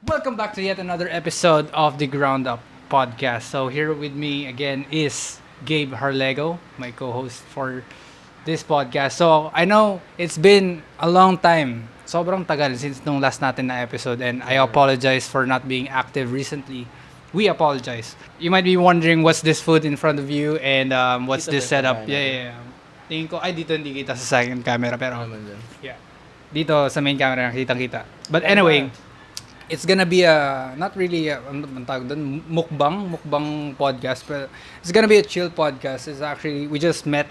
Welcome back to yet another episode of the Ground Up podcast. So here with me again is Gabe Harlego, my co-host for this podcast. So I know it's been a long time. Sobrang tagal since nung last natin na episode and I apologize for not being active recently. We apologize. You might be wondering what's this food in front of you and what's Dito this ba sa setup. bahay Yeah, natin? yeah, yeah. Tingin ko, ay dito hindi kita sa second camera pero Ano naman dyan? yeah. Dito sa main camera kitang-kita. But anyway, it's gonna be a not really a, ano bang tawag doon, mukbang podcast, but it's gonna be a chill podcast. It's actually we just met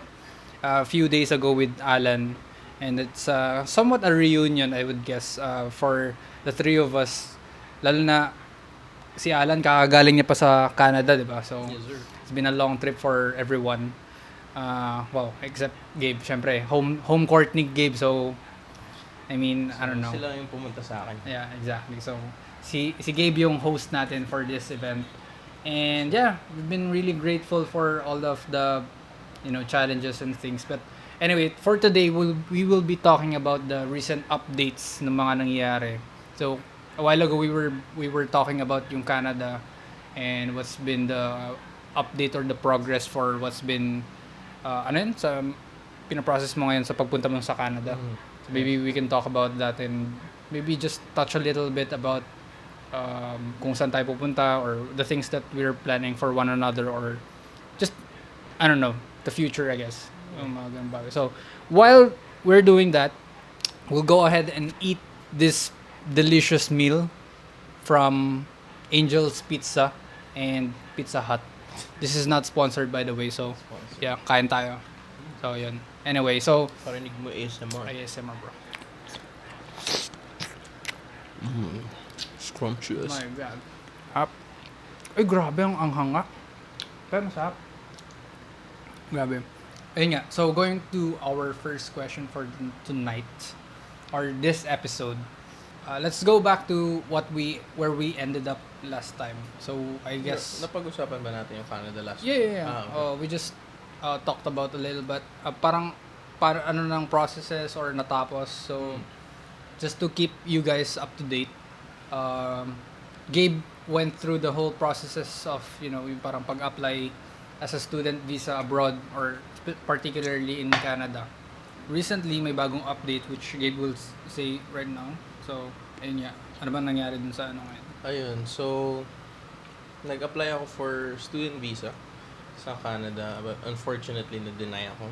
a few days ago with Alan, and it's somewhat a reunion, I would guess, for the three of us. Lalo na si Alan kakagaling niya pa sa Canada, 'di ba? So Yes, sir. it's been a long trip for everyone. Well, except Gabe, syempre home court ni Gabe, so I mean, I don't know. Sila yung pumunta sa akin. Yeah, exactly. So, si Gabe yung host natin for this event. And yeah, we've been really grateful for all of the, challenges and things. But anyway, for today, we will be talking about the recent updates ng mga nangyayari. So, a while ago we were talking about yung Canada and what's been the update or the progress for what's been sa pinaprocess mo ngayon sa pagpunta mo sa Canada. So maybe we can talk about that and maybe just touch a little bit about kung saan tayo pupunta or the things that we're planning for one another or just, I don't know, the future, I guess. Yung mga ganun bagay. So, while we're doing that, we'll go ahead and eat this delicious meal from Angel's Pizza and Pizza Hut. This is not sponsored, by the way, so yeah, kain tayo. So, yun. Anyway, so Parinig mo ASMR. ASMR, bro. Scrumptious. My God. Hap. Ay, grabe ang anghang nga. Pero masarap. Grabe. Ayun nga. So, going to our first question for tonight or this episode. Let's go back to where we ended up last time. So, I guess Napag-usapan ba natin yung Canada last yeah. okay. We just talked about a little bit. Para ano ng processes or natapos. So, just to keep you guys up to date, Gabe went through the whole processes of, yung parang pag-apply as a student visa abroad or particularly in Canada. Recently, may bagong update which Gabe will say right now. So, ayun nga. Ano ba nangyari dun sa ano ngayon? Ayun, so nag-apply ako for student visa sa Canada, but unfortunately na-deny ako.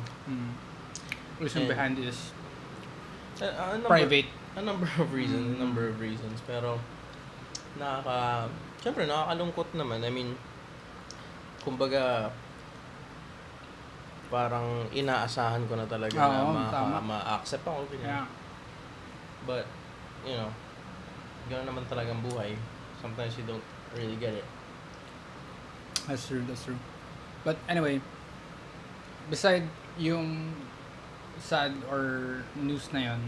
Reason And- behind is A number- private. A number of reasons, pero syempre nakakalungkot naman. I mean, kumbaga parang inaasahan ko na talaga Oo, na tama. ma-accept ako ganyan. Yeah. But, gano'n naman talagang buhay. Sometimes you don't really get it. That's true. But anyway, beside yung sad or news na yun,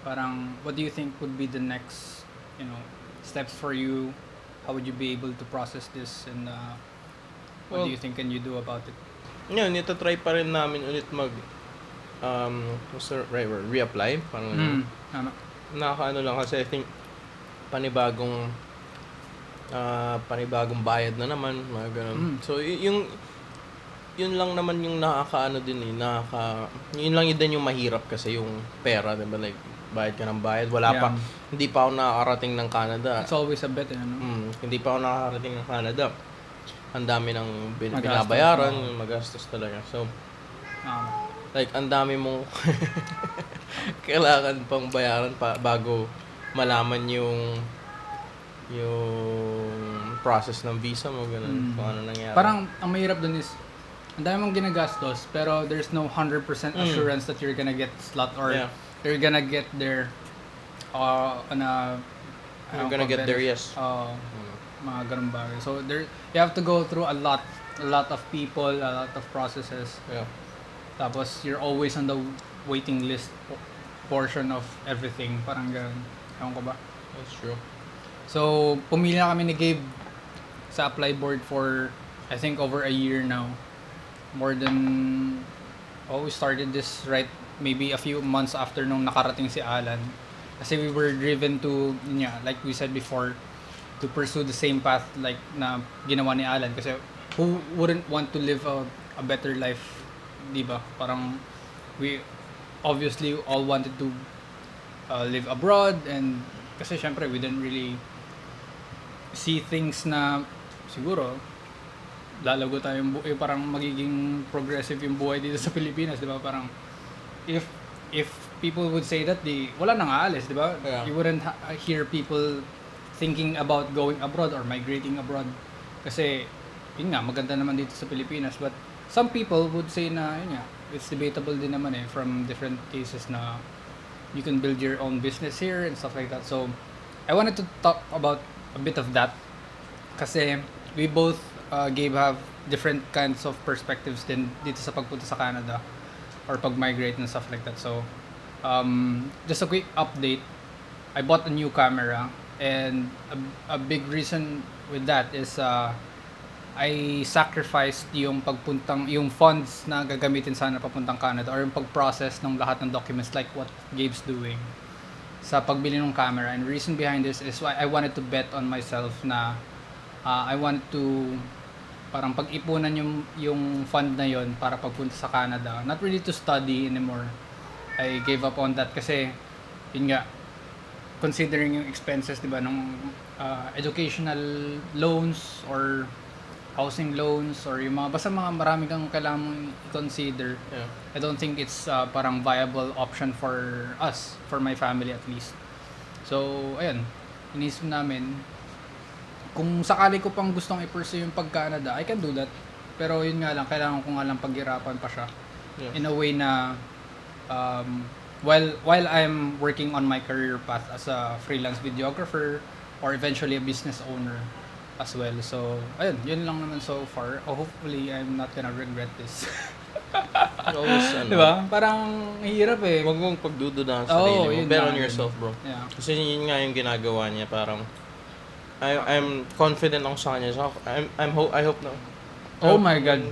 parang what do you think would be the next, steps for you? How would you be able to process this and what do you think can you do about it? Yun, ito-try pa rin namin ulit what's the right word? Reapply? Parang, Tama. nakakaano lang kasi I think panibagong bayad na naman, mga ganun. So, yun lang naman yung nakakaano din yun lang din yung mahirap kasi yung pera, diba? Like, bayad ka ng bayad. Hindi pa ako nakakarating ng Canada. It's always a bet, Hindi pa ako nakakarating ng Canada. Ang dami ng Magastos, binabayaran, no? magastos talaga. So, Um, like, ang dami mong kailangan pang bayaran bago malaman yung process ng visa mo, ganun, kung ano nangyari. parang ang mahirap dun is ang dami mong ginagastos pero there's no 100% assurance that you're gonna get slot or Yeah. you're gonna get there on a You're gonna get there, yes. mga ganun bagay. So there you have to go through a lot of people, a lot of processes. Yeah. Tapos you're always on the waiting list portion of everything. Parang ganun. Ewan ko ba? That's true. So, pumili na kami ni Gabe sa apply board for, I think, over a year now. More than, we started this maybe a few months after nung nakarating si Alan. Kasi we were driven to, like we said before, to pursue the same path like na ginawa ni Alan. Kasi who wouldn't want to live a better life, di ba? Parang we obviously all wanted to live abroad, and kasi syempre we didn't really see things na siguro lalago tayong parang magiging progressive yung buhay dito sa Pilipinas, di ba? Parang if people would say that, wala nang aalis, di ba? Yeah. You wouldn't hear people thinking about going abroad or migrating abroad. Kasi, yun nga, maganda naman dito sa Pilipinas. But some people would say na, yun nga, it's debatable din naman from different cases na you can build your own business here and stuff like that. So, I wanted to talk about a bit of that. Kasi, we both, Gabe, have different kinds of perspectives din dito sa pagpunta sa Canada or pag-migrate and stuff like that. So, just a quick update. I bought a new camera, and a big reason with that is I sacrificed yung funds na gagamitin sana papuntang Canada, or yung pag-process ng lahat ng documents like what Gabe's doing sa pagbili ng camera. And the reason behind this is why I wanted to bet on myself na I want to parang pag-ipunan yung fund na yon para pagpunta sa Canada. Not really to study anymore. I gave up on that kasi yun nga, considering yung expenses, di ba, ng educational loans or housing loans or yung basta mga marami kang kailangang i-consider. Yeah. I don't think it's parang viable option for us, for my family at least. So, ayun, inisip namin, kung sakali ko pang gustong i-pursue yung pag-Canada, I can do that. Pero yun nga lang, kailangan ko nga lang paghirapan pa siya. Yeah. In a way na, while I'm working on my career path as a freelance videographer or eventually a business owner as well. So, ayun, yun lang naman so far. Hopefully, I'm not gonna regret this. Always, diba? Parang hirap eh. Huwag mong pagdududahan sa sarili mo. Bet on yourself, bro. Yeah. Kasi yun nga yung ginagawa niya. Parang, I'm confident ako sa kanya. So, I hope na. Oh my God.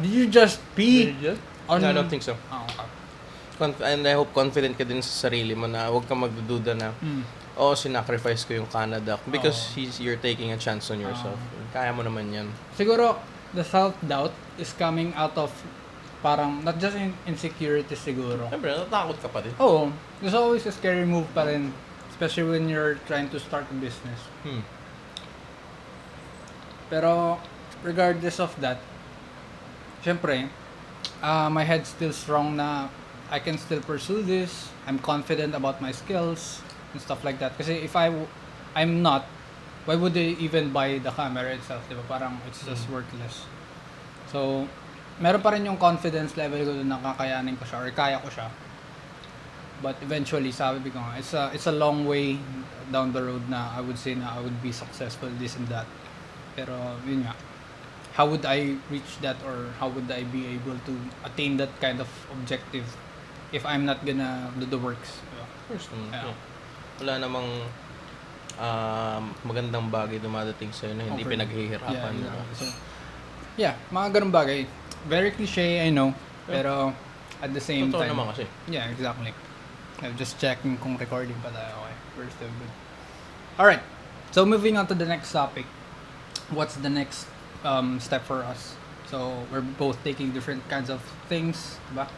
Did you just pee? No, I don't think so. Oh, okay. And I hope confident ka din sa sarili mo na huwag kang magdududa na, sinacrifice ko yung Canada. Because you're taking a chance on yourself. Kaya mo naman yan. Siguro, the self-doubt is coming out of parang, not just insecurity siguro. Siyempre, natakot ka pa din. Oo. There's always a scary move pa rin. Especially when you're trying to start a business. Pero, regardless of that, syempre, my head's still strong na I can still pursue this. I'm confident about my skills and stuff like that. Kasi if I'm not, why would they even buy the camera itself? Diba? Parang it's just worthless. So, meron pa rin yung confidence level ko na kakayanin ko siya or kaya ko siya. But eventually, sabi ko nga, it's a long way down the road na I would say na I would be successful, this and that. Pero, yun nga, how would I reach that, or how would I be able to attain that kind of objective if I'm not gonna do the works? Of course naman. Yeah. Wala namang magandang bagay dumadating sa'yo na hindi pinaghihirapan. Yeah, exactly. So, yeah, mga ganun bagay. Very cliche, I know. Pero, at the same totoo time. Naman kasi. Yeah, exactly. I'm just checking kung recording pa tayo. Okay, we're still good. Alright, so moving on to the next topic. What's the next step for us? So, we're both taking different kinds of things, diba?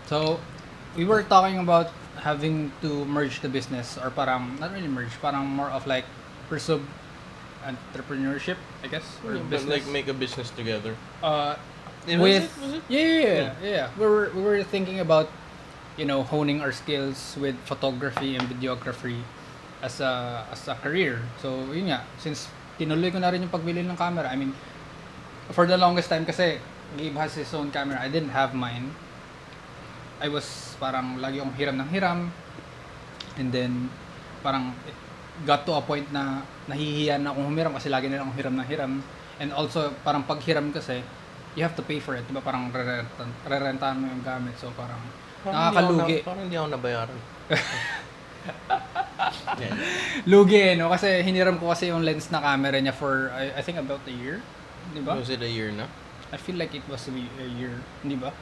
So, we were talking about having to merge the business, or parang, not really merge, parang more of like pursue entrepreneurship, I guess, or business. Like make a business together. Was it? Yeah. We were thinking about, honing our skills with photography and videography as a career. So, yun nga, since tinuloy ko na rin yung pagbili ng camera, I mean, for the longest time kasi Gabe has his own camera, I didn't have mine. I was parang lagi akong hiram ng hiram, and then parang it got to a point na nahihiyan na akong humiram kasi lagi na akong hiram ng hiram. And also, parang pag hiram kasi, you have to pay for it, diba? Parang rerentahan mo yung gamit, so parang nakakalugi. Parang hindi ako nabayaran. Yeah. Lugi, no? Kasi hiniram ko kasi yung lens na camera niya for, I think about a year, di ba? Was it a year na? I feel like it was a year, di ba?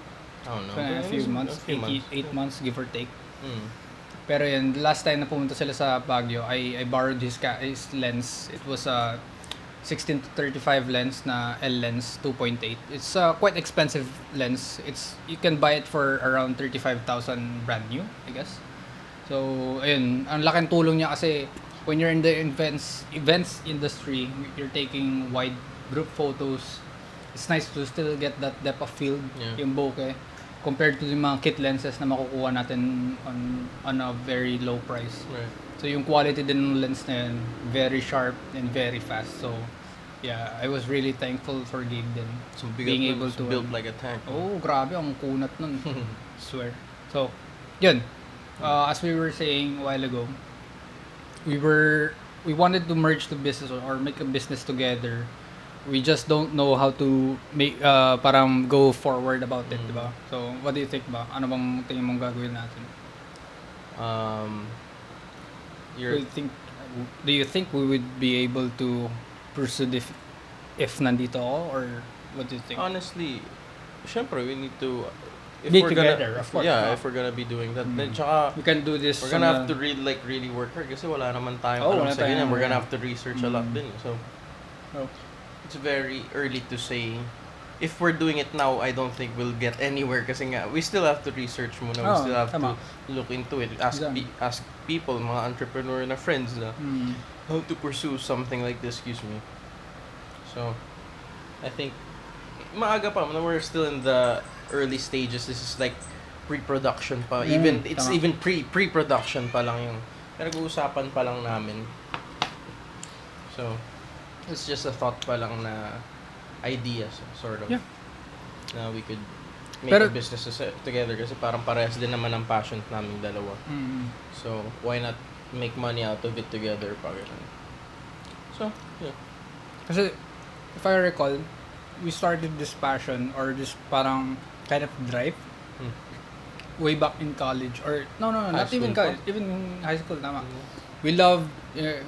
I don't know. So, a few months, 8 months, give or take. Pero yun, last time na pumunta sila sa Baguio, I borrowed his lens. It was a 16 to 35 lens na L lens 2.8. It's a quite expensive lens. You can buy it for around 35,000 brand new, I guess. So, ayun, ang laking tulong niya kasi when you're in the events industry, you're taking wide group photos. It's nice to still get that depth of field, yung bokeh, compared to yung mga kit lenses na makukuha natin on a very low price. Right. So yung quality din ng lens na yun, very sharp and very fast. So yeah, I was really thankful for Gabe din. So being able to build like a tank. Oh, grabe, ang kunat nun. Swear. So, yun. As we were saying a while ago, we wanted to merge the business or make a business together. We just don't know how to make parang go forward about it, diba? So, what do you think ba? Ano bang tingin mong gagawin natin? Do you think we would be able to pursue if nandito ako, or what do you think? Honestly, syempre we need to Be together, of course. Yeah, if we're gonna be doing that. Then tsaka, we can do this. We're gonna have to really work hard kasi wala naman tayong alam sa ganyan. We're gonna have to research a lot din. So, it's very early to say. If we're doing it now, I don't think we'll get anywhere kasi nga, we still have to research muna. We still have to look into it. Ask people, mga entrepreneur na friends na how to pursue something like this, excuse me. So, I think, maaga pa, we're still in the early stages. This is like pre-production pa. Even pre-production pa lang yung pinag-uusapan pa lang namin. So, it's just a thought pa lang na ideas, sort of. Yeah. Na we could make a business together kasi parang parehas din naman ang passion namin dalawa. So, why not make money out of it together? So, yeah. Kasi, if I recall, we started this passion or this parang kind of drive way back in college or not even college, even in high school, tama. We loved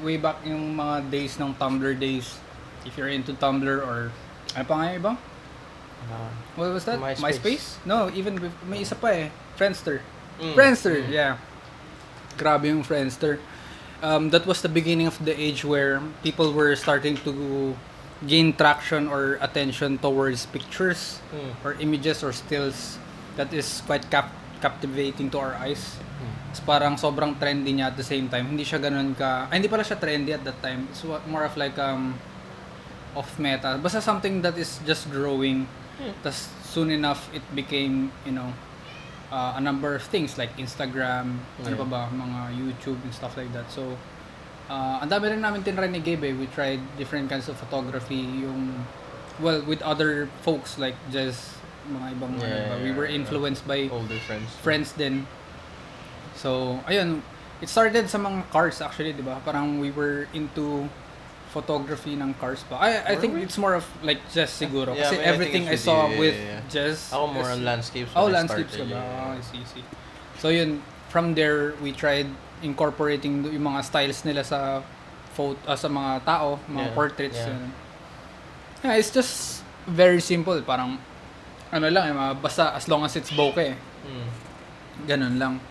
way back yung mga days ng Tumblr days. If you're into Tumblr or ano pa nga yung iba? What was that? MySpace? No, even may isa pa Friendster. Friendster, yeah. Grabe yung Friendster. That was the beginning of the age where people were starting to gain traction or attention towards pictures or images or stills that is quite captivating to our eyes. It's parang sobrang trendy niya at the same time. Hindi siya ganun hindi pala siya trendy at that time. It's more of like off meta. Basta something that is just growing. Tas soon enough it became, a number of things like Instagram, ano pa ba, mga YouTube and stuff like that. So ang dami rin namin tinry ni Gabe. We tried different kinds of photography, with other folks like just mga ibang we were influenced by older friends din. So ayun, it started sa mga cars actually, 'di ba? Parang we were into photography ng cars pa. I think it's more of like Jess siguro. Kasi everything I saw with Jess. Ako more on landscapes. Landscapes ka ba? I see. So yun, from there, we tried incorporating yung mga styles nila sa sa mga tao, mga portraits. Yeah, it's just very simple. Parang, basta as long as it's bokeh. Ganun lang.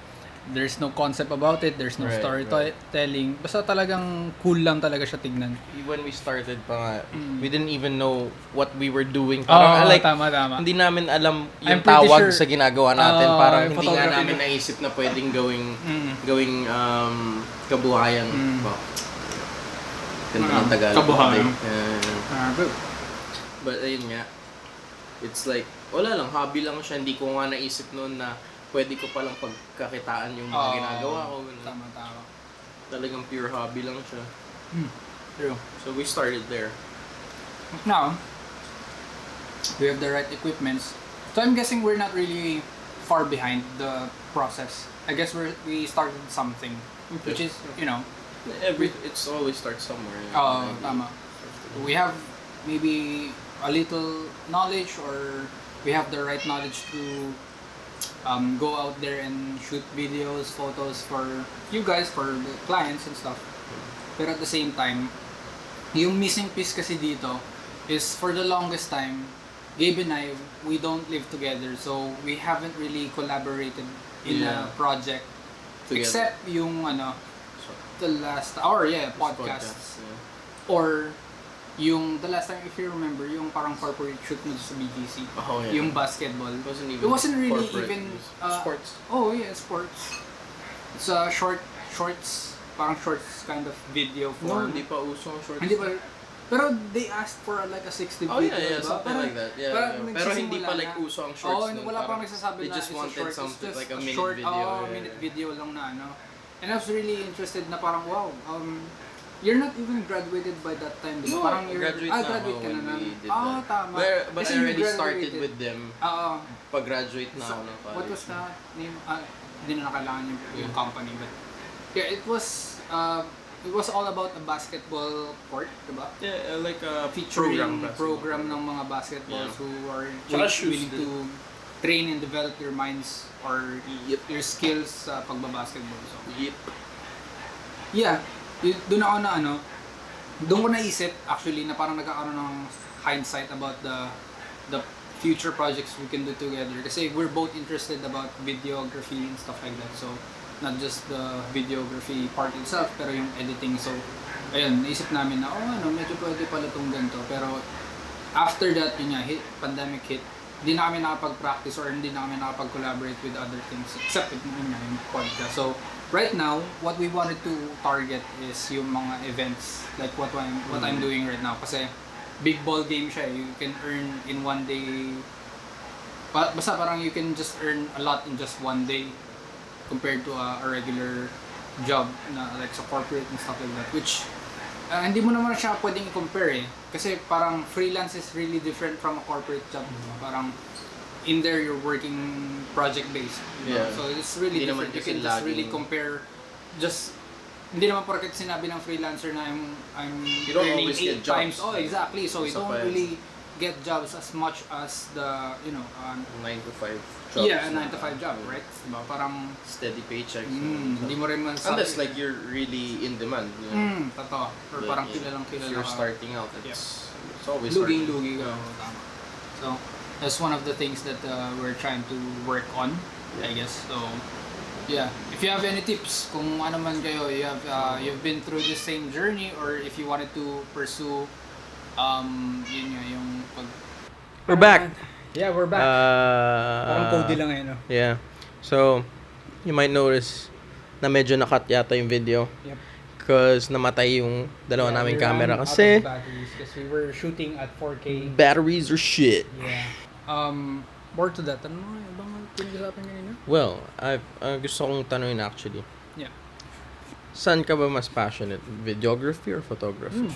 There's no concept about it. There's no storytelling. Basta talagang cool lang talaga siya tignan. When we started pa nga, we didn't even know what we were doing. Parang tama. Hindi namin alam yung tawag sa ginagawa natin. Parang hindi nga namin naisip na pwedeng gawing kabuhayan. Ganda ng Tagalog. Kabuhayan. But ayun nga, it's like, wala lang, hobby lang siya. Hindi ko nga naisip noon na pwede ko palang pagkakitaan yung mga ginagawa ko. Tama. Talagang pure hobby lang siya. True. So we started there. Now, we have the right equipments. So I'm guessing we're not really far behind the process. I guess we started something, which is, It's always starts somewhere. Tama. We have maybe a little knowledge or we have the right knowledge to go out there and shoot videos, photos for you guys, for the clients and stuff. Pero at the same time, yung missing piece kasi dito is for the longest time, Gabe and I, we don't live together, so we haven't really collaborated in a project together. Except yung the last podcasts. Or yung the last time, if you remember, yung parang corporate shoot mo sa BGC. Oh, yeah. Yung basketball. It wasn't really corporate. even Sports. Oh yeah, sports. It's a shorts, parang shorts kind of video No, for. hindi pa uso ang shorts. Hindi pa. Pero they asked for like a 60 Oh video. yeah, something like that. Yeah. Pero hindi pa like uso ang shorts. Wala pang nagsasabi they na just it's wanted short. something It's just like a a minute short, video. minute video lang na And I was really interested na parang wow, you're not even graduated by that time, di ba? No, Parang graduate ka when na. we did that. Tama. But Kasi I already you started graduated. with them. Pag-graduate na ako ng college. What was the name? Hindi na nakailangan yung company, but yeah, it was all about a basketball court, diba? Yeah, like a featuring program ng mga basketballs who are willing to train and develop your minds or your skills sa pagbabasketball. So, yeah, doon ako na doon ko naisip actually na parang nagkakaroon ng hindsight about the future projects we can do together kasi we're both interested about videography and stuff like that. So, not just the videography part itself, pero yung editing. So, ayun, naisip namin na, medyo pwede pala itong ganito. Pero, after that, pandemic hit, hindi na kami nakapag-practice or hindi na kami nakapag-collaborate with other things, except yung podcast. So, right now, what we wanted to target is yung mga events, like what I'm doing right now. Kasi, big ball game siya. You can earn in one day, basta parang you can just earn a lot in just one day compared to a regular job na like sa corporate and stuff like that, which hindi mo naman siya pwedeng i-compare kasi parang freelance is really different from a corporate job. Parang in there you're working project based, so it's really different. You can just really compare hindi naman porket sinabi ng freelancer na I'm earning 8 times. Oh, exactly. So you don't really get jobs as much as the 9 to 5 jobs. Yeah, a 9 to 5 job, right? Diba? Parang steady paychecks. Hindi mo rin masasabi. Unless like you're really in demand. Totoo. Or parang kilalang if you're starting out, it's always luging-lugi ka. Tama. So, that's one of the things that we're trying to work on, I guess. So, yeah. If you have any tips, kung ano man kayo, you've been through the same journey, or if you wanted to pursue, yung pag... We're back! Yeah, we're back. Parang Cody lang no? Yeah. So, you might notice na medyo nakat yata yung video. Yep. Because namatay yung dalawa naming camera kasi we were shooting at 4K. Batteries are shit. Yeah. More to that, ano mo ibang pinag-usapan kanina? Well, gusto kong tanungin actually. Yeah. Saan ka ba mas passionate? Videography or photography?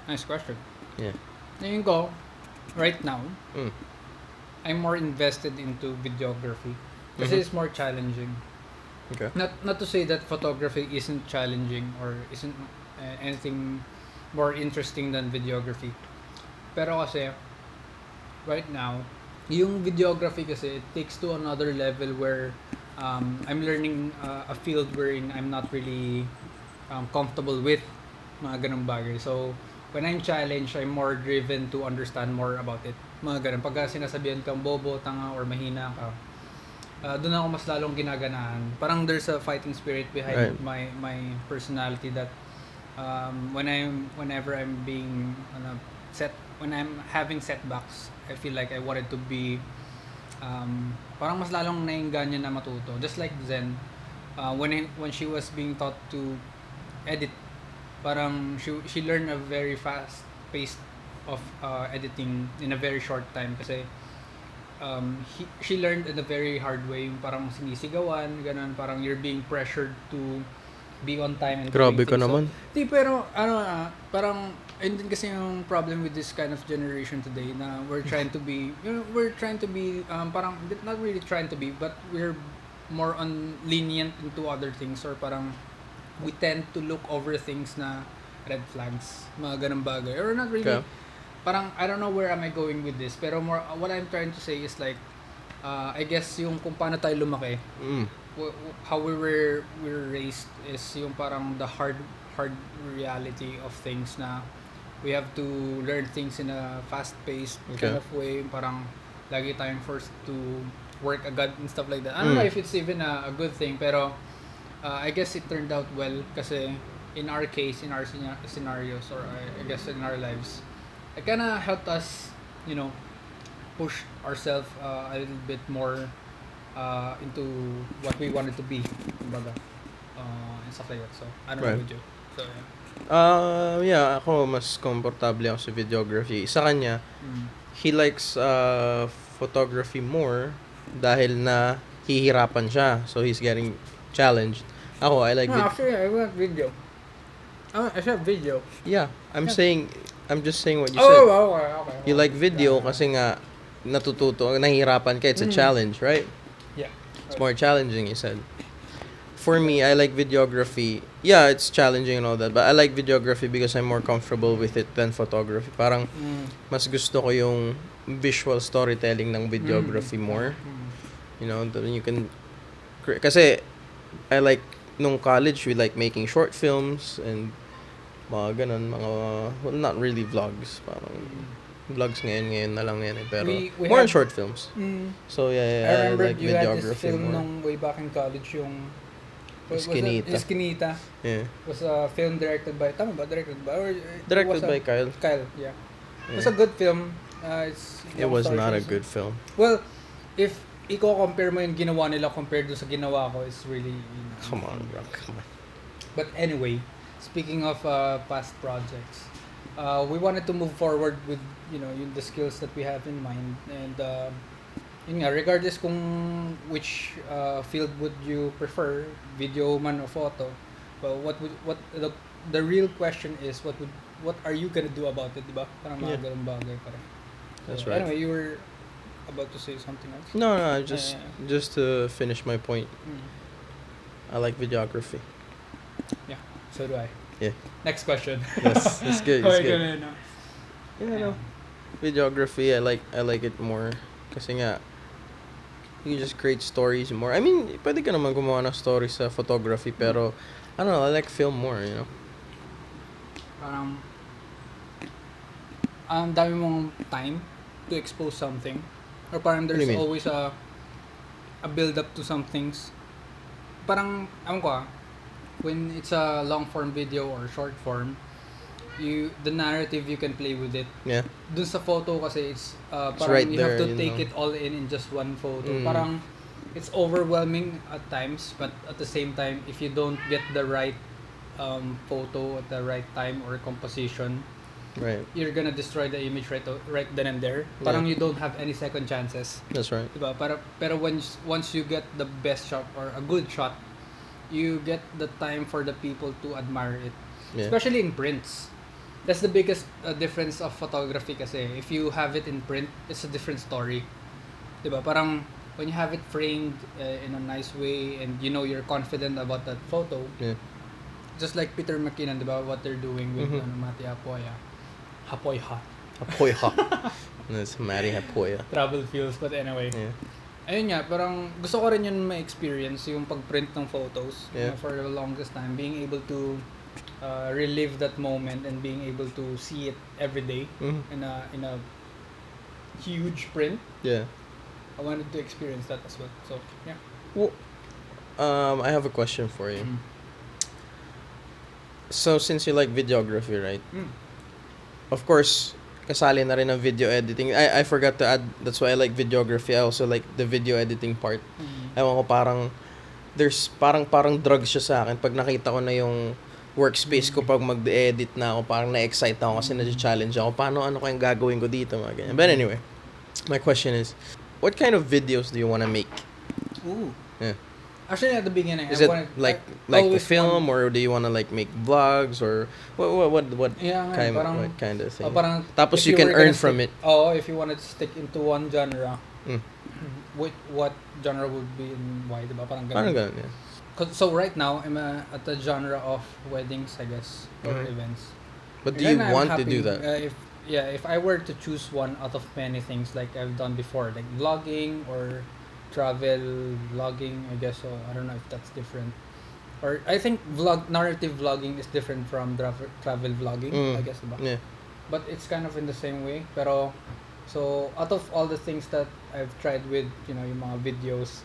Nice question. Yeah. Ngayon ko, right now, I'm more invested into videography kasi it's more challenging. Okay. Not to say that photography isn't challenging or isn't anything more interesting than videography. Pero kasi right now, yung videography kasi it takes to another level where I'm learning a field wherein I'm not really comfortable with mga ganung bagay. So when I'm challenged, I'm more driven to understand more about it. Mga ganun. Pagka sinasabihan kang bobo, tanga, or mahina ka, doon ako mas lalong ginaganahan. Parang there's a fighting spirit behind my personality that whenever I'm being when I'm having setbacks, I feel like I wanted to be parang mas lalong nainganyo na matuto. Just like Zen, when she was being taught to edit, parang she learned a very fast pace of editing in a very short time kasi she learned in a very hard way, yung parang sinisigawan, ganun, parang you're being pressured to be on time and grabe ka naman. So, pero parang ayun din kasi yung problem with this kind of generation today na we're trying to be parang not really trying to be, but we're more on lenient into other things, or parang we tend to look over things na red flags, mga ganung bagay, or not really. Okay. Parang I don't know where am I going with this, pero more what I'm trying to say is like I guess yung kung paano tayo lumaki, how we were raised is yung parang the hard reality of things na we have to learn things in a fast-paced kind of way, parang lagi tayong forced to work agad and stuff like that. I don't know if it's even a good thing, pero I guess it turned out well kasi in our case, in our scenarios, or I guess in our lives, it kind of helped us, you know, push ourselves a little bit more into what we wanted to be, kumbaga, and stuff like that. So, I don't know Right. with you. So, yeah. Yeah, ako mas komportable ako sa videography. Sa kanya, he likes photography more dahil na hihirapan siya. So he's getting challenged. Ako, I like Actually, I want video. I said video. Yeah, I'm just saying what you Oh, said. okay. You like video kasi nga natututo, nahihirapan ka. It's a challenge, right? Yeah. It's more challenging, you said. For me, I like videography. Yeah, it's challenging and all that, but I like videography because I'm more comfortable with it than photography. Parang mas gusto ko yung visual storytelling ng videography more. You know, then you can kasi I like nung college we like making short films and mga ganun, mga well, not really vlogs, parang vlogs ngayon na lang yan eh, pero We more had- on short films. So yeah, I remember like you had this videography film more. nung way back in college, yung Eskinita. Eskinita. Yeah. Was a film directed by, tama ba? Directed by? Or, Directed by Kyle. Kyle, yeah. It was Yeah. a good film. It was not a good film. Well, if i-compare mo yung ginawa nila compared to sa ginawa ko, it's really, you know, Come on, bro. Come on. But anyway, speaking of past projects, we wanted to move forward with, you know, the skills that we have in mind, and yun nga, regardless kung which field would you prefer, video man or photo, well, what the real question is, what are you gonna do about it, diba? Parang mga Yeah. ganung bagay parang. That's So, right. Anyway, you were about to say something else? No, just to finish my point. I like videography. Yeah, so do I. Yeah. Next question. That's good. Okay, It's good. ganun, no? Yeah, no. Videography, I like it more kasi nga you can just create stories more. I mean, pwede ka naman gumawa ng stories sa photography pero I don't know, I like film more, you know. Parang ang dami mong time to expose something, or parang What do there's you mean? always a build up to some things. Parang alam ko when it's a long form video or short form, the narrative you can play with it. Yeah. Dun sa photo kasi it's parang right you have there, to you take know. it all in just one photo. Mm. Parang it's overwhelming at times, but at the same time, if you don't get the right photo at the right time or composition, Right. you're gonna destroy the image right then and there. Parang Yeah. you don't have any second chances. That's right. Diba? Pero once you get the best shot or a good shot, you get the time for the people to admire it. Yeah. Especially in prints. That's the biggest difference of photography kasi if you have it in print, it's a different story. Diba? Parang when you have it framed in a nice way and you know you're confident about that photo, Yeah. just like Peter McKinnon, diba? What they're doing with Mhm. Mati Apoya. Hapoy ha. Hapoya. That's Matty Hapoya. Travel feels, but anyway. Yeah. Ayun nga, parang gusto ko rin yun ma-experience, yung pag-print ng photos. Yeah. For the longest time, being able to relive that moment and being able to see it every day Mhm. in a huge print. Yeah. I wanted to experience that as well. So, yeah. Well, I have a question for you. Mm. So since you like videography, right? Mm. Of course, kasali na rin ang video editing. I forgot to add, that's why I like videography. I also like the video editing part. Ewan ko, parang there's parang drugs siya sa akin pag nakita ko na yung workspace ko pag mag-edit na ako, parang na-excite ako kasi na-challenge ako. Ano kayang gagawin ko dito, mga ganyan. But anyway, my question is, what kind of videos do you want to make? Ooh. Yeah. Actually, at the beginning, Is I it wanted, like I the always film, or do you want to like make vlogs, or what Yeah, man, parang, what kind of thing? parang Tapos if you can were gonna earn from stick- it. Oh, if you wanted to stick into one genre, Mm. what genre would be and why, diba? Parang Parang ganun. ganun, yeah. So right now, I'm at the genre of weddings, I guess, or Mhm. events. But do And you then I'm want to happy, do that? If I were to choose one out of many things like I've done before, like vlogging or travel vlogging, I guess. So I don't know if that's different. Or I think narrative vlogging is different from travel vlogging, I guess, diba? Yeah. But it's kind of in the same way. Pero so out of all the things that I've tried with, yung mga videos,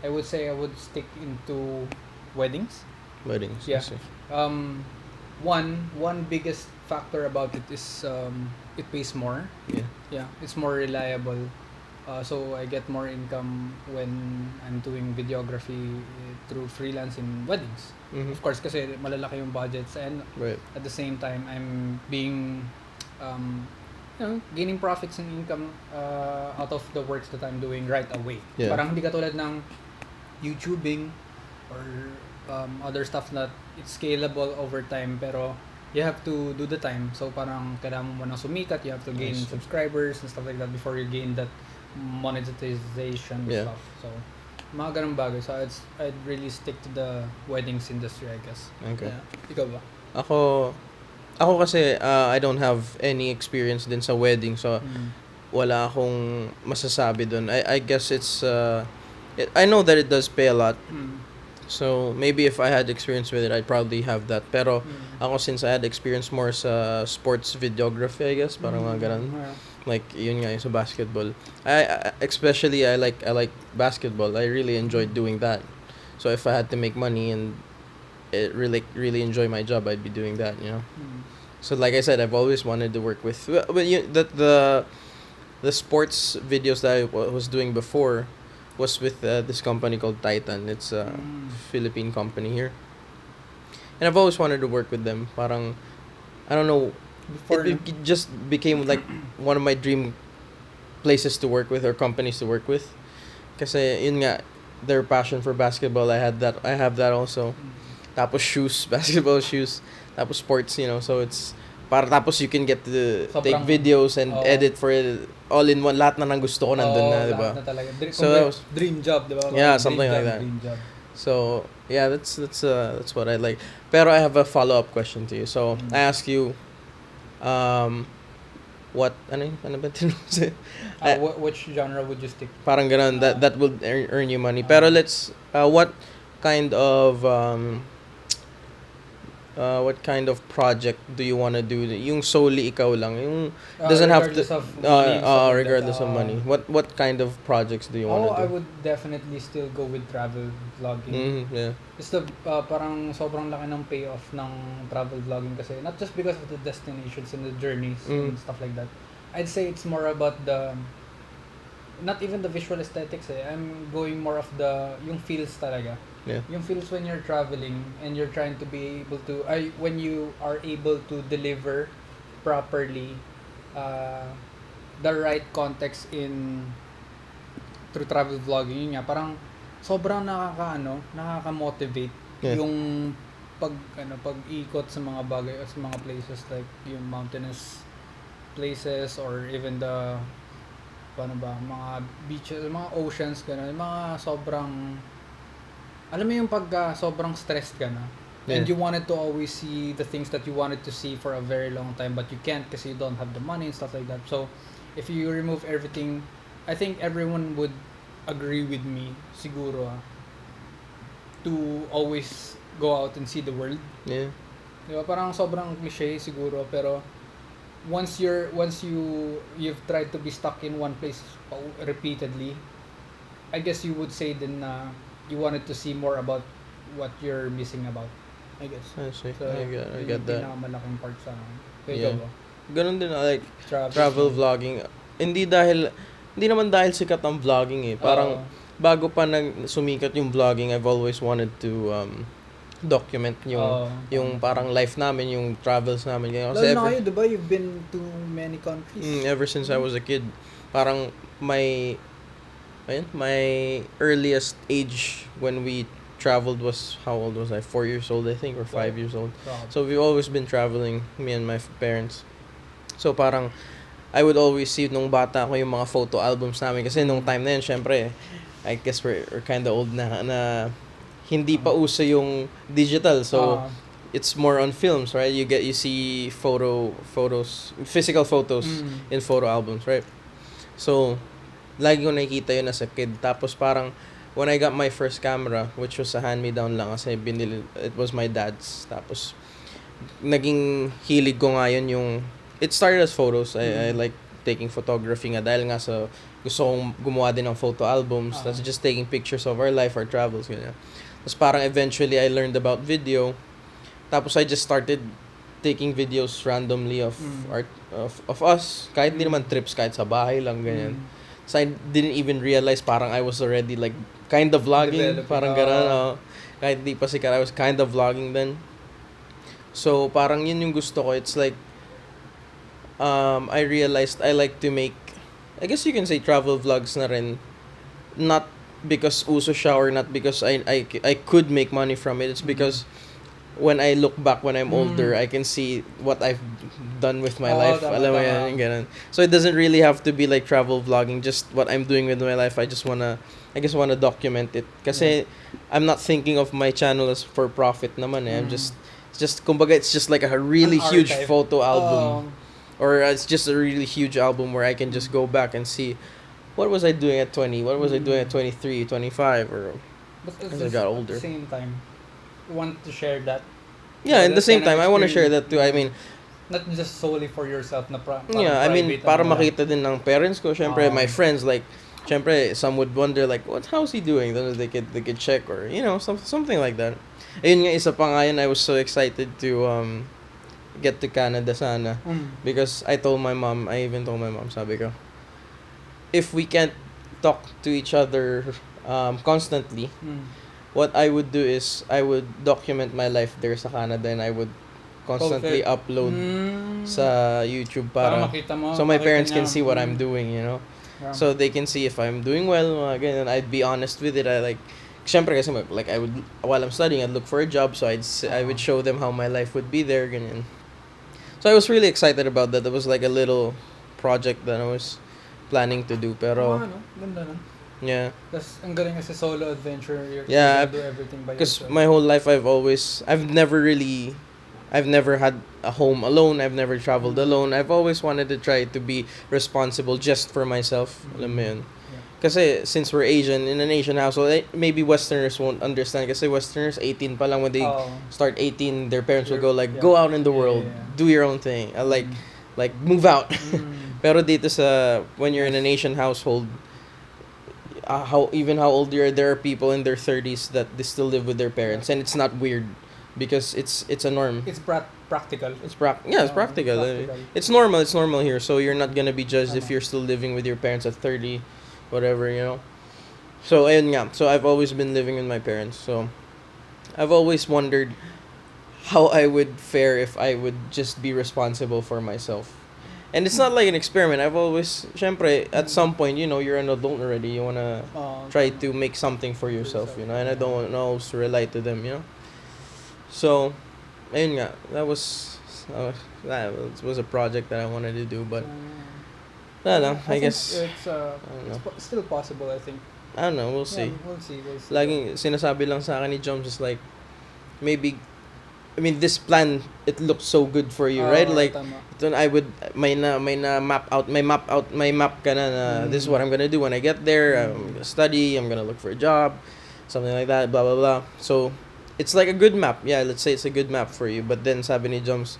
I would say I would stick into weddings. Weddings. Yeah. I see. Um, one biggest factor about it is it pays more. Yeah. Yeah, it's more reliable. So I get more income when I'm doing videography through freelancing weddings. Mm-hmm. Of course, kasi malalaki yung budgets, and Right. at the same time, I'm being, gaining profits and income out of the works that I'm doing right away. Yeah. Parang hindi katulad ng YouTubing or other stuff that it's scalable over time, pero you have to do the time. So parang kailangan mo nang sumikat, you have to gain I see. subscribers and stuff like that before you gain that monetization Yeah. stuff. So mga ganun bagay. So I'd really stick to the weddings industry, I guess. Okay. Yeah. Ikaw ba? Ako kasi I don't have any experience din sa wedding, so wala akong masasabi doon. I guess it's I know that it does pay a lot. So maybe if I had experience with it, I'd probably have that. Pero ako, since I had experience more sa sports videography, I guess, parang mga ganun. Yeah. Like yun nga yung sa basketball. I especially I like basketball. I really enjoyed doing that. So if I had to make money and it really enjoy my job, I'd be doing that, you know. So like I said, I've always wanted to work with the sports videos that I was doing before was with this company called Titan. It's a Philippine company here. And I've always wanted to work with them. Parang, I don't know, Before it just became like one of my dream places to work with or companies to work with. Kasi yun nga, their passion for basketball, I have that also. Tapos shoes, basketball shoes. Tapos sports, you know, so it's para tapos you can get to take videos and edit for it all in one. Lahat na ng gusto ko nandun na, di ba? Lahat na talaga. So Dream job, di ba? Yeah, something like that. Dream job. So yeah, that's what I like. Pero I have a follow-up question to you. So I ask you, what ano ba tinanong Which genre would you stick? parang ganun, that will earn you money. Pero let's what kind of project do you want to do? Yung solely ikaw lang, yung doesn't have to regardless of money. What kind of projects do you want to do? I would definitely still go with travel vlogging. Yeah. It's the parang sobrang laki ng payoff ng travel vlogging kasi not just because of the destinations and the journeys and stuff like that. I'd say it's more about not even the visual aesthetics I'm going more of yung feels talaga. Yeah. Yung feels when you're traveling and you're trying to be able to when you are able to deliver properly the right context through travel vlogging. Yun nga, parang sobrang nakaka-motivate yung pag-ikot sa mga bagay o sa mga places like yung mountainous places or even the mga beaches, mga oceans, gano'n, mga sobrang alam mo yung sobrang stressed ka na. Yeah. And you wanted to always see the things that you wanted to see for a very long time but you can't kasi you don't have the money and stuff like that. So, if you remove everything, I think everyone would agree with me, siguro, to always go out and see the world. Yeah. Diba? Parang sobrang cliche siguro, pero once you've tried to be stuck in one place repeatedly, I guess you would say then you wanted to see more about what you're missing about, I guess. I see. So, I get that. Pinakamalaking part sa Yeah. ba? Ganun din, like travel vlogging. Hindi naman dahil sikat ang vlogging Parang bago pa sumikat yung vlogging, I've always wanted to document yung parang life namin, yung travels namin. Lalo na kayo, diba? You've been to many countries. Ever since I was a kid. Parang my earliest age when we traveled was, how old was I? 4 years old, I think, or 5 years old. So we've always been traveling, me and my parents. So parang I would always see nung bata ko yung mga photo albums namin kasi nung time na yun, syempre, I guess we're kind of old na hindi pa uso yung digital. So it's more on films, right? You see photos, physical photos in photo albums, right? So lagi ko nakikita yun as a kid. Tapos parang when I got my first camera, which was a hand-me-down lang kasi it was my dad's. Tapos naging hilig ko nga yun yung it started as photos. I like taking photography nga dahil nga gusto kong gumawa din ng photo albums. That's just taking pictures of our life, our travels, ganyan. Tapos parang eventually I learned about video. Tapos I just started taking videos randomly of art of us. Kahit di naman trips, kahit sa bahay lang, ganyan. So I didn't even realize parang I was already like kind of vlogging. Developing. Parang gano'n. Kahit di pa sikat, I was kind of vlogging then. So parang yun yung gusto ko. It's like, I realized I like to make, I guess you can say travel vlogs na rin. Not because uso siya or not because I could make money from it. It's because when I look back when I'm older, I can see what I've done with my life. Tama, Alam mo tama. yan, yung ganun. So it doesn't really have to be like travel vlogging, just what I'm doing with my life. I just wanna document it. Kasi I'm not thinking of my channel as for profit naman eh. I'm just kumbaga it's just like a really huge archive. photo album. Or it's just a really huge album where I can just go back and see what was I doing at 20, what was I doing at 23, 25, or But as I got older. At the same time, you want to share that. Yeah, So at the that same kind of time, I want to share experience. that too. I mean, Not just solely for yourself na yeah, I mean, private, para ano lang. makita din ng parents ko, syempre, Oo. my friends, like, syempre, some would wonder, like, how's he doing? Then they could check, or, something like that. Ayun nga, isa pa nga yun, I was so excited to, get to Canada sana. Because I even told my mom, sabi ko, if we can't talk to each other constantly, what I would do is I would document my life there sa Canada and I would constantly upload sa YouTube Para para makita mo. so my makita parents niya. can see what I'm doing, Yeah. So they can see if I'm doing well, ganyan. I'd be honest with it. I like syempre kasi like I would while I'm studying I'd look for a job, so I would show them how my life would be there, ganyan. So I was really excited about that. That was like a little project that I was planning to do, pero Ganda nun. yeah. Tapos, ang galing kasi solo adventure. You're Yeah, gonna do everything by Because yourself. my whole life I've never had a home alone. I've never traveled alone. I've always wanted to try to be responsible just for myself. Alam mo yun. Kasi since we're Asian, in an Asian household, maybe Westerners won't understand. Kasi Westerners, 18 pa lang when they start 18, their parents will go like, go out in the world, do your own thing. Like move out. Pero dito when you're in an Asian household, how old you are, there are people in their 30s that they still live with their parents, and it's not weird because it's a norm. It's practical. It's practical. It's normal here, so you're not gonna be judged if you're still living with your parents at 30, whatever, So ayun nga. So I've always been living with my parents. So I've always wondered how I would fare if I would just be responsible for myself. And it's not like an experiment. I've always, syempre, at some point, you're an adult already. You wanna try to make something for yourself, And I don't know to relate to them, So, ayun nga. That was a project that I wanted to do, but I don't know. I guess It's still possible, I think. I don't know. We'll see. We'll see. Laging sinasabi lang sa akin ni Joms is like, maybe, this plan, it looks so good for you, right? Like, then I would, may map ka na this is what I'm gonna do when I get there. I'm gonna study, I'm gonna look for a job, something like that, blah, blah, blah. So, it's like a good map. Yeah, let's say it's a good map for you. But then, sabi ni Joms,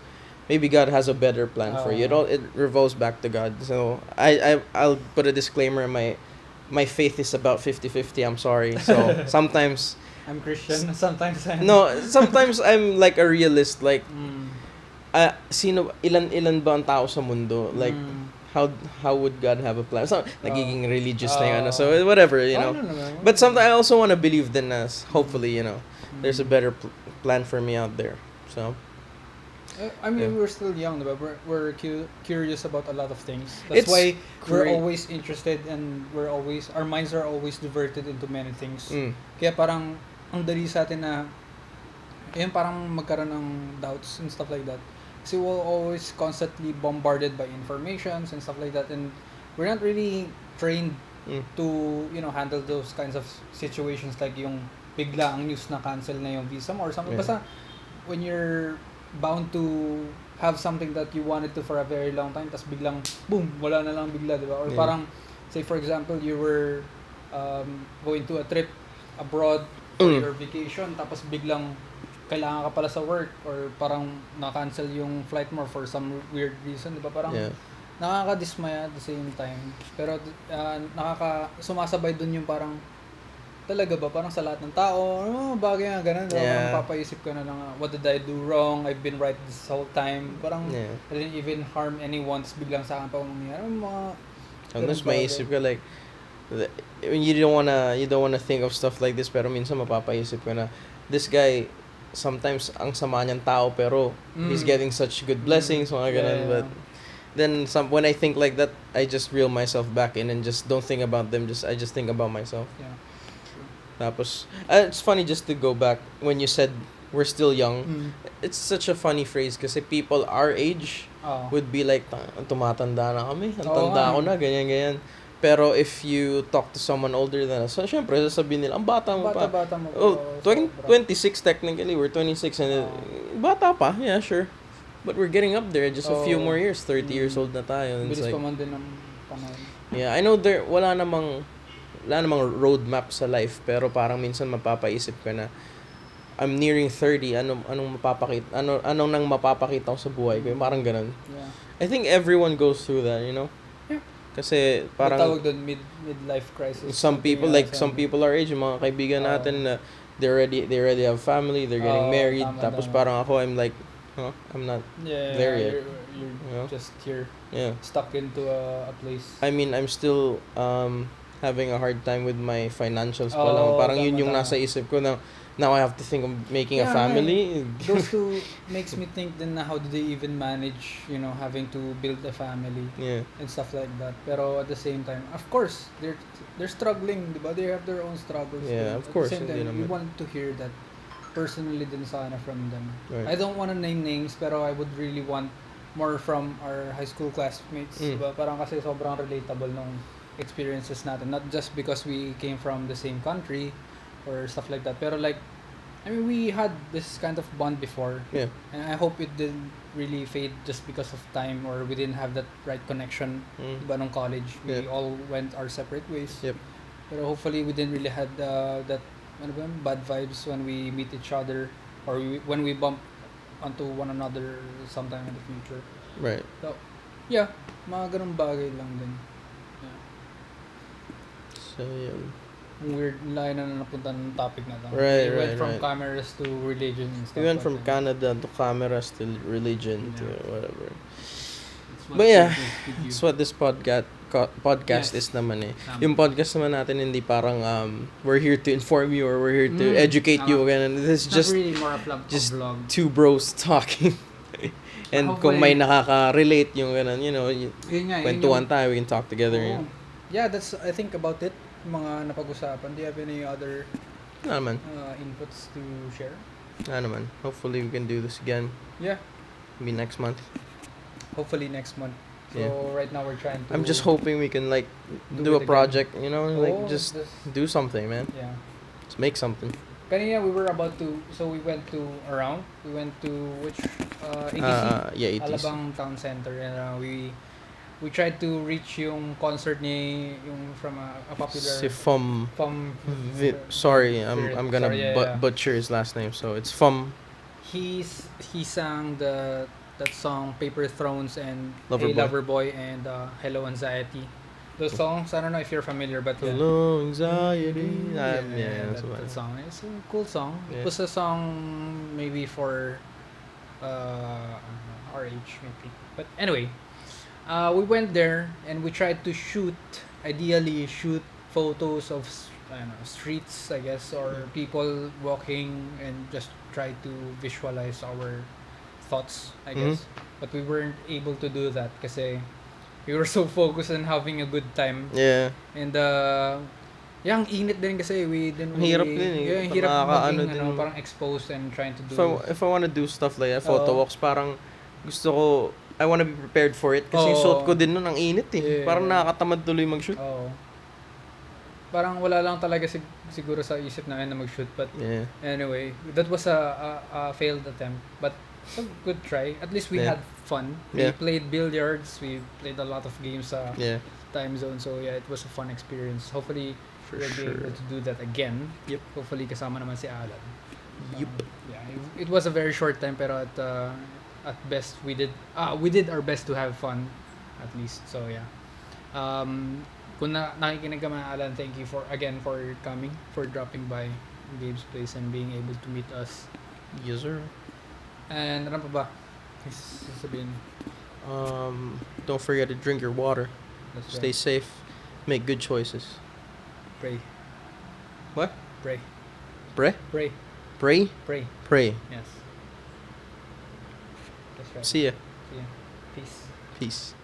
maybe God has a better plan for you. It revolves back to God. So, I'll put a disclaimer. My faith is about 50-50. I'm sorry. So, sometimes I'm Christian. Sometimes I'm... No, sometimes I'm like a realist. Like, ilan ba ang tao sa mundo? Like, how would God have a plan? So, nagiging religious na yung so whatever, No. But sometimes I also want to believe then hopefully, there's a better plan for me out there. So, we're still young, diba? We're curious about a lot of things. That's why we're always interested, and our minds are always diverted into many things. Kaya parang ang dali sa atin na parang magkaroon ng doubts and stuff like that. Kasi we're always constantly bombarded by informations and stuff like that, and we're not really trained to handle those kinds of situations, like yung bigla ang news na cancel na yung visa mo or something. Basta when you're bound to have something that you wanted to for a very long time, tas biglang boom, wala na lang bigla, di ba? Or parang say for example you were going to a trip abroad for your vacation, tapos biglang kailangan ka pala sa work, or parang na-cancel yung flight mo for some weird reason, di ba? Parang nakakadismaya at the same time. Pero sumasabay dun yung parang talaga ba? Parang sa lahat ng tao, bagay nga ganun. Yeah. Parang papaisip ka na lang, what did I do wrong? I've been right this whole time. Parang, Yeah. I didn't even harm anyone. Tapos biglang sa akin pa mangyayari. Mga, Sometimes ganun bagay. maisip ka like, you don't wanna think of stuff like this, pero minsan mapapaisip ka na, this guy, sometimes ang sama niyang tao, pero he's getting such good blessings, mga ganun. Yeah. But then when I think like that, I just reel myself back in and just don't think about them. I just think about myself. Yeah. Tapos, it's funny just to go back when you said we're still young. It's such a funny phrase kasi people our age would be like, tumatanda na kami, ang tanda ko na, ganyan. Pero if you talk to someone older than us, so syempre, sasabihin nila, ang bata mo pa. Bata mo. Oh, 26 technically, we're 26 and bata pa, yeah, sure. But we're getting up there, just a few more years, 30 years old na tayo. Bilis pa man din ng panahon. Yeah, I know wala namang roadmap sa life, pero parang minsan mapapaisip ka na, I'm nearing 30, anong nang mapapakita ko sa buhay ko, parang ganun. Yeah. I think everyone goes through that, you know? Yeah. Kasi parang tawag doon midlife crisis. some people our age, yung mga kaibigan natin na they already have family, they're getting married, tapos parang ako I'm like, I'm not there yet. You're you know? just here. Yeah. Stuck into a place. I mean, I'm still having a hard time with my financials pa lang. Parang yun yung nasa isip ko na now I have to think of making a family. Those two makes me think then how do they even manage, having to build a family and stuff like that. Pero at the same time, of course, they're struggling, diba? They have their own struggles. Yeah, of course. At the same time, we want to hear that personally din sana from them. Right. I don't want to name names, pero I would really want more from our high school classmates. Diba? Parang kasi sobrang relatable nung experiences natin. Not just because we came from the same country or stuff like that. Pero like, I mean, we had this kind of bond before. Yeah. And I hope it didn't really fade just because of time or we didn't have that right connection. Diba nung college? We all went our separate ways. Yep. Pero hopefully we didn't really had that bad vibes when we meet each other or when we bump onto one another sometime in the future. Right. So, yeah, mga ganung bagay lang din. Yeah. So, yeah. Weird line na napunta ng topic na to. Right, We went right, from right. cameras to religion and stuff. We went like from that. Canada to cameras to religion to whatever. That's But yeah, with you. that's what this podcast is naman eh. Tama. Yung podcast naman natin hindi parang we're here to inform you or we're here to educate you. And this is It's just not really more a vlog. two bros talking. And kung may nakaka-relate yung ganun, Yun nga, kwentuhan tayo, we can talk together. Oo. Yeah, that's I think about it. Mga napag-usapan. Do you have any other Naman. inputs to share? Naman. Hopefully we can do this again. Yeah. Maybe next month. Hopefully next month. So right now we're trying to. I'm just hoping we can like it do a again. project, like just this- do something, man. Yeah. Just make something. Kanina we were about to. So we went to around. We went to which ATC. Yeah, ATC. Alabang Town Center and we tried to reach yung concert ni yung from a popular Si from sorry, I'm gonna Sorry, yeah. butcher his last name. So it's Fum. he sang that song Paper Thrones and Loverboy. Loverboy and Hello Anxiety. Those songs, I don't know if you're familiar, but Hello, anxiety. That's that song. It's a cool song. Yeah. It was a song maybe for our age maybe. But anyway, we went there and we tried to ideally shoot photos of streets, I guess, or people walking and just try to visualize our thoughts, I guess. But we weren't able to do that kasi we were so focused on having a good time. Yeah. And ang init din kasi we didn't really... Hirap din eh. Yeah, hirap maging din. parang exposed and trying to do... If I wanna do stuff like that, photo walks, parang gusto ko, I wanna be prepared for it. Kasi yung suot ko din nun ang init eh. Yeah. Parang nakakatamad tuloy mag-shoot. Parang wala lang talaga siguro sa isip namin na mag-shoot. But anyway, that was a failed attempt. But it's a good try. At least we had fun. We played billiards. We played a lot of games sa time zone. So yeah, it was a fun experience. Hopefully, we'll be able to do that again. Yep. Hopefully, kasama naman si Alan. Yup. Yeah, it was a very short time, pero at best we did our best to have fun, at least. So yeah. kung nakikinig ka man, Alan, thank you for coming, for dropping by Gabe's place and being able to meet us. Yes, sir. And ano pa ba? Sasabihin. Don't forget to drink your water. That's Stay right. safe. Make good choices. Pray. What? Pray. Pray? Pray. Pray? Pray. Pray. Yes. That's right. See ya. See ya. Peace. Peace.